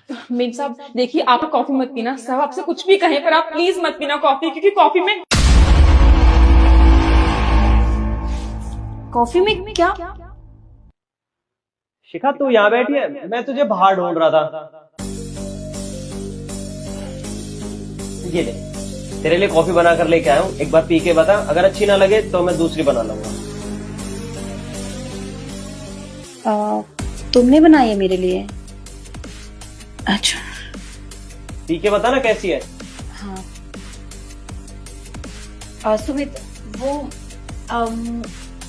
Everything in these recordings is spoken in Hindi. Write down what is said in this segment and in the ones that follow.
मेम साहब देखिए, आप कॉफी मत पीना। सब आपसे कुछ भी कहें पर आप प्लीज मत पीना कॉफी, क्योंकि कॉफी में क्या? शिखा तू यहाँ बैठी है, मैं तुझे बाहर ढूंढ रहा था। ये ले, तेरे लिए कॉफी बना कर लेके आया हूँ। एक बार पी के बता, अगर अच्छी ना लगे तो मैं दूसरी बना लूंगा। तुमने बनाई है मेरे लिए? अच्छा। पी के बता ना कैसी है। हाँ सुमित, वो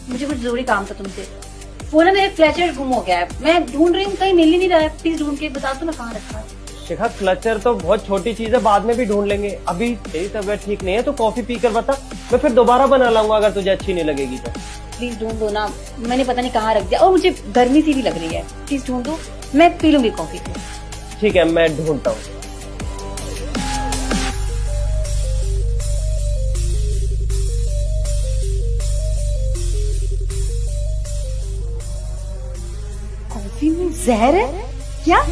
मुझे कुछ जरूरी काम था तुमसे। वो ना मेरे क्लचर गुम हो गया है, मैं ढूंढ रही हूँ, कहीं मिल ही नहीं रहा है। प्लीज ढूंढ के बता दो ना कहाँ रखा है। शिखा क्लचर तो बहुत छोटी चीज है, बाद में भी ढूंढ लेंगे। अभी तेरी तबीयत ठीक नहीं है तो कॉफी पी कर बता, मैं फिर दोबारा बना लाऊंगा अगर तुझे अच्छी नहीं लगेगी तो। प्लीज ढूंढ दो ना, मैंने पता नहीं कहाँ रख दिया और मुझे गर्मी सी भी लग रही है। प्लीज ढूंढ दो, मैं पी लूंगी कॉफी को। ठीक है, मैं ढूंढता हूँ। कॉफी में जहर है क्या?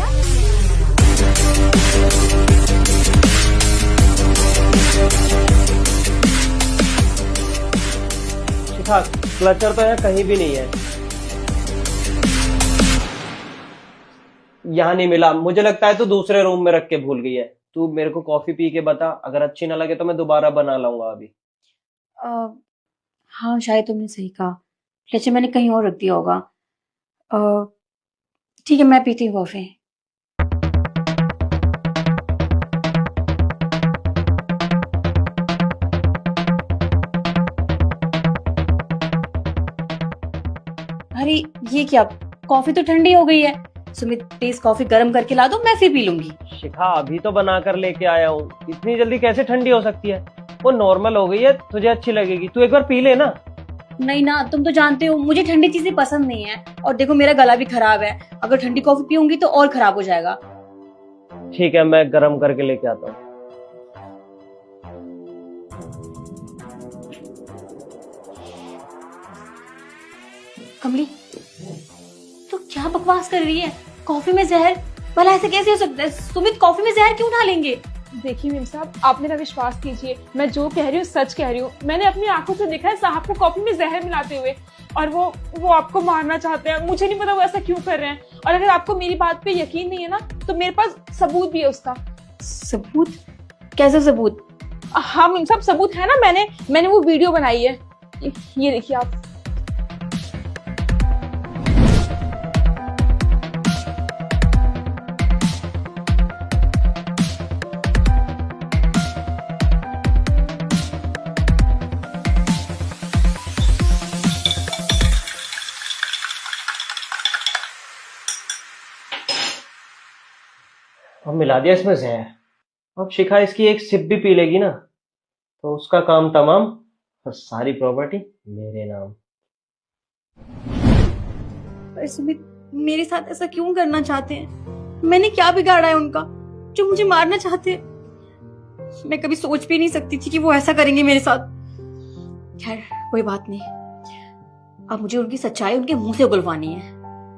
शिखा क्लचर तो यहाँ कहीं भी नहीं है, यहाँ नहीं मिला। मुझे लगता है तू दूसरे रूम में रख के भूल गई है। तू मेरे को कॉफी पी के बता, अगर अच्छी ना लगे तो मैं दोबारा बना लाऊंगा अभी। हाँ शायद तुमने सही कहा, क्लचर मैंने कहीं और रख दिया होगा। ठीक है, मैं पीती हूँ कॉफी। अरे ये क्या, कॉफी तो ठंडी हो गई है। सुमित प्लीज कॉफी गर्म करके ला दो, मैं फिर पी लूंगी। शिखा अभी तो बना कर लेके आया हूँ, इतनी जल्दी कैसे ठंडी हो सकती है? वो नॉर्मल हो गई है, तुझे अच्छी लगेगी। तू एक बार पी ले ना। नहीं ना, तुम तो जानते हो मुझे ठंडी चीजें पसंद नहीं है, और देखो मेरा गला भी खराब है। अगर ठंडी कॉफी पीऊंगी तो और खराब हो जाएगा। ठीक है, मैं गर्म करके लेके आता हूँ। कमली तो क्या बकवास कर रही है? कॉफी में जहर? भला ऐसे कैसे हो सकता है? सुमित कॉफी में जहर क्यों डालेंगे? देखिए मेम साहब, आप मेरा विश्वास कीजिए, मैं जो कह रही हूँ सच कह रही हूँ। मैंने अपनी आंखों से देखा है साहब को कॉफी में जहर मिलाते हुए, और वो आपको मारना चाहते हैं। मुझे नहीं पता वो ऐसा क्यों कर रहे हैं। और अगर आपको मेरी बात पे यकीन नहीं है ना, तो मेरे पास सबूत भी है उसका। सबूत? कैसे सबूत? हाँ मेम साहब, सबूत है ना। मैंने वो वीडियो बनाई है, ये देखिए आप। अब मिला दिया इसमें जहर। अब शिखा इसकी एक सिप भी पी लेगी ना तो उसका काम तमाम, और सारी प्रॉपर्टी मेरे नाम। पर सुमित मेरे साथ ऐसा क्यों करना चाहते हैं? मैंने क्या बिगाड़ा है उनका जो मुझे मारना चाहते हैं? मैं कभी सोच भी नहीं सकती थी कि वो ऐसा करेंगे मेरे साथ। खैर कोई बात नहीं, अब मुझे उनकी सच्चाई उनके मुंह से उगलवानी है,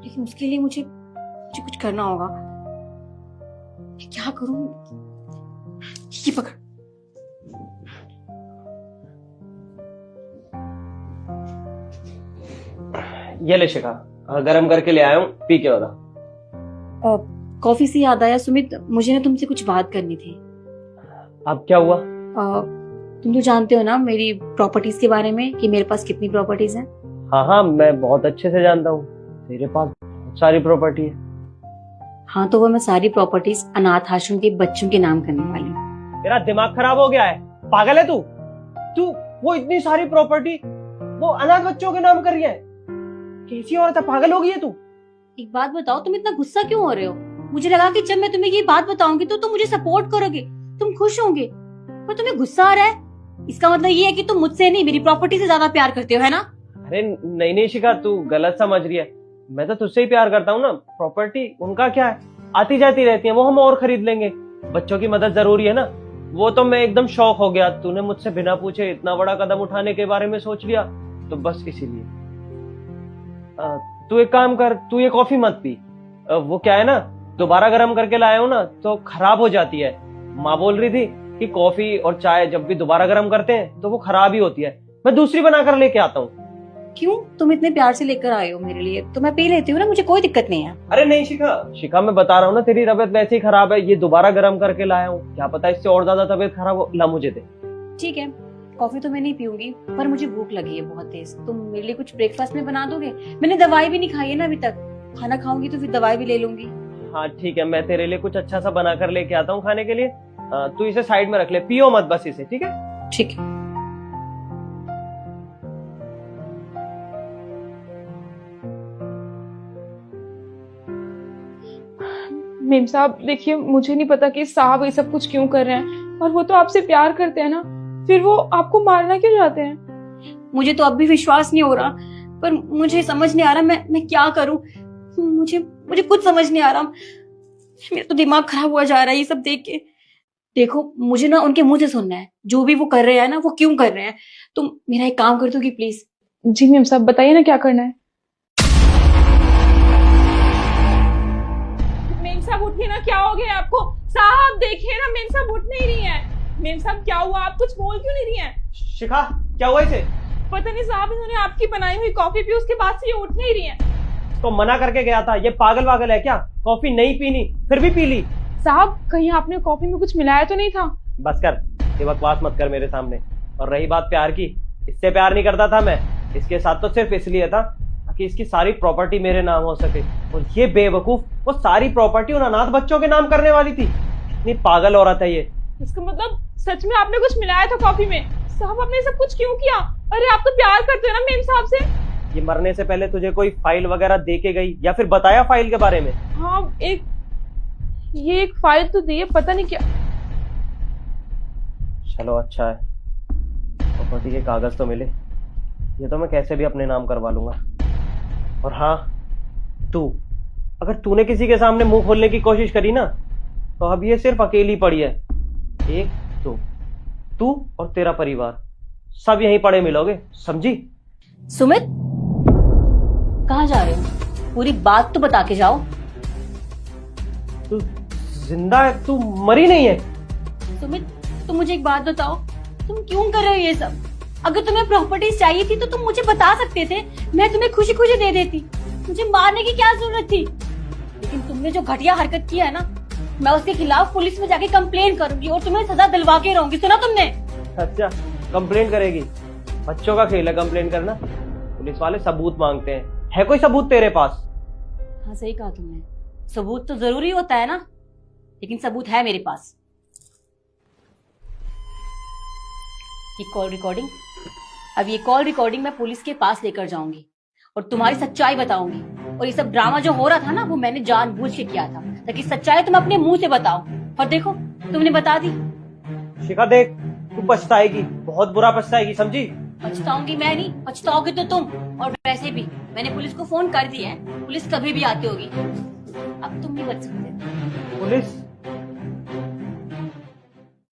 लेकिन उसके लिए मुझे कुछ करना होगा। मैं क्या करूं? ये पकड़। ये ले शिखा, गरम करके ले आया हूँ, पी के बता। कॉफी से याद आया सुमित, मुझे ना तुमसे कुछ बात करनी थी। अब क्या हुआ? तुम तो जानते हो ना मेरी प्रॉपर्टीज के बारे में, कि मेरे पास कितनी प्रॉपर्टीज हैं। हाँ हाँ, मैं बहुत अच्छे से जानता हूँ, तेरे पास बहुत सारी प्रॉपर्टी है। हाँ तो वो मैं सारी प्रॉपर्टीज अनाथ आश्रम के बच्चों के नाम करने वाली हूँ। तेरा दिमाग खराब हो गया है? पागल है तू? तू वो इतनी सारी प्रॉपर्टी वो अनाथ बच्चों के नाम कर रही है? कैसी औरत है, पागल हो गई है तू? एक बात बताओ, तुम इतना गुस्सा क्यों हो रहे हो? मुझे लगा कि जब मैं तुम्हें ये बात बताऊंगी तो तुम मुझे सपोर्ट करोगे, तुम खुश होंगे, पर तुम्हें गुस्सा आ रहा है। इसका मतलब ये है कि तुम मुझसे नहीं मेरी प्रॉपर्टी से ज्यादा प्यार करते हो, है ना? अरे नहीं नहीं शिखा, तू गलत समझ रही है। मैं तो तुझसे ही प्यार करता हूँ ना। प्रॉपर्टी उनका क्या है, आती जाती रहती है, वो हम और खरीद लेंगे। बच्चों की मदद जरूरी है ना। वो तो मैं एकदम शौक हो गया, तूने मुझसे बिना पूछे इतना बड़ा कदम उठाने के बारे में सोच लिया, तो बस इसीलिए। तू एक काम कर, तू ये कॉफी मत पी। वो क्या है ना, दोबारा गर्म करके लाया हूँ ना तो खराब हो जाती है। माँ बोल रही थी कि कॉफी और चाय जब भी दोबारा गर्म करते हैं तो वो खराब ही होती है। मैं दूसरी बनाकर लेके आता हूँ। क्यों? तुम इतने प्यार से लेकर आए हो मेरे लिए, तो मैं पी लेती हूँ ना, मुझे कोई दिक्कत नहीं है। अरे नहीं शिखा मैं बता रहा हूँ ना, तेरी तबीयत वैसे ही खराब है, ये दोबारा गर्म करके लाया हूँ, क्या पता इससे और ज्यादा तबीयत खराब हो। ला मुझे दे। ठीक है, कॉफी तो मैं नहीं पीऊंगी, पर मुझे भूख लगी है बहुत तेज। तुम मेरे लिए कुछ ब्रेकफास्ट में बना दोगे? मैंने दवाई भी नहीं खाई है ना अभी तक, खाना खाऊंगी तो फिर दवाई भी ले लूंगी। हाँ ठीक है, मैं तेरे लिए कुछ अच्छा सा बना कर लेके आता हूँ खाने के लिए। तू इसे साइड में रख ले, पियो मत बस इसे, ठीक है? ठीक है। मेम साहब देखिए, मुझे नहीं पता कि साहब ये सब कुछ क्यों कर रहे हैं, और वो तो आपसे प्यार करते हैं ना, फिर वो आपको मारना क्यों चाहते हैं? मुझे तो अब भी विश्वास नहीं हो रहा, पर मुझे समझ नहीं आ रहा मैं क्या करूं। मुझे कुछ समझ नहीं आ रहा, मेरा तो दिमाग खराब हुआ जा रहा है ये सब देख के। देखो, मुझे ना उनके मुंह से सुनना है, जो भी वो कर रहे हैं ना, वो क्यों कर रहे हैं। तुम मेरा एक काम कर दोगी प्लीज? जी मेम साहब, बताइए ना क्या करना है। मेम साहब उठिए ना, क्या हो गया आपको? साहब देखिए ना, मेम साहब उठ नहीं रही हैं। मेम साहब क्या हुआ, आप कुछ बोल क्यों नहीं रही हैं? शिखा क्या हुआ इसे? पता नहीं साहब, इन्होंने आपकी बनाई हुई कॉफी पी, उसके बाद से ये उठ नहीं रही हैं। तो मना करके गया था, ये पागल वागल है क्या? कॉफी नहीं पीनी फिर भी पी ली। साहब कहीं आपने कॉफी में कुछ मिलाया तो नहीं था? बस कर, ये बकवास मत कर मेरे सामने। और रही बात प्यार की, इससे प्यार नहीं करता था मैं, इसके साथ तो सिर्फ इसलिए था कि इसकी सारी प्रॉपर्टी मेरे नाम हो सके। और ये बेवकूफ वो सारी प्रॉपर्टी उन अनाथ बच्चों के नाम करने वाली थी। इतनी पागल औरत है ये। इसका मतलब सच में आपने कुछ मिलाया था कॉफी में? साहब आपने सब कुछ क्यों किया? अरे आप तो प्यार करते हो ना मेम साहब से। ये मरने से पहले तुझे कोई फाइल वगैरह दे के गई या फिर बताया फाइल के बारे में? हाँ, ये एक फाइल तो दी है, पता नहीं क्या। चलो अच्छा है, प्रॉपर्टी के कागज तो मिले, ये तो मैं कैसे भी अपने नाम करवा लूंगा। और हाँ, अगर तूने किसी के सामने मुंह खोलने की कोशिश करी ना, तो अब ये सिर्फ अकेली पड़ी है। एक दो, तू और तेरा परिवार सब यहीं पड़े मिलोगे, समझी? सुमित, कहाँ जा रहे हो? पूरी बात तो बता के जाओ। तू जिंदा है, तू मरी नहीं है। सुमित, तुम मुझे एक बात बताओ, तुम क्यों कर रहे हो ये सब? अगर तुम्हें प्रॉपर्टीज चाहिए थी तो तुम मुझे बता सकते थे, मैं तुम्हें खुशी खुशी दे देती। मुझे मारने की क्या जरूरत थी? लेकिन तुमने जो घटिया हरकत किया है ना, मैं उसके खिलाफ पुलिस में जाके कंप्लेन करूंगी और तुम्हें सजा दिलवा के रहूंगी। सुना तुमने? अच्छा, कंप्लेन करेगी? बच्चों का खेल है कंप्लेन करना। पुलिस वाले सबूत मांगते हैं, है कोई सबूत तेरे पास? हाँ सही कहा तुमने, सबूत तो जरूरी होता है ना, लेकिन सबूत है मेरे पास। ये कॉल रिकॉर्डिंग, अब ये कॉल रिकॉर्डिंग मैं पुलिस के पास लेकर जाऊंगी और तुम्हारी सच्चाई बताऊंगी। और ये सब ड्रामा जो हो रहा था ना, वो मैंने जानबूझ के किया था, ताकि सच्चाई तुम अपने मुंह से बताओ। और देखो, तुमने बता दी। शिखा देख, तू पछताएगी, बहुत बुरा पछताएगी, समझी? पछताऊंगी मैं नहीं, पछताओगे तो तुम। और वैसे भी मैंने पुलिस को फोन कर दिया है, पुलिस कभी भी आती होगी, अब तुम नहीं बच सकते। पुलिस?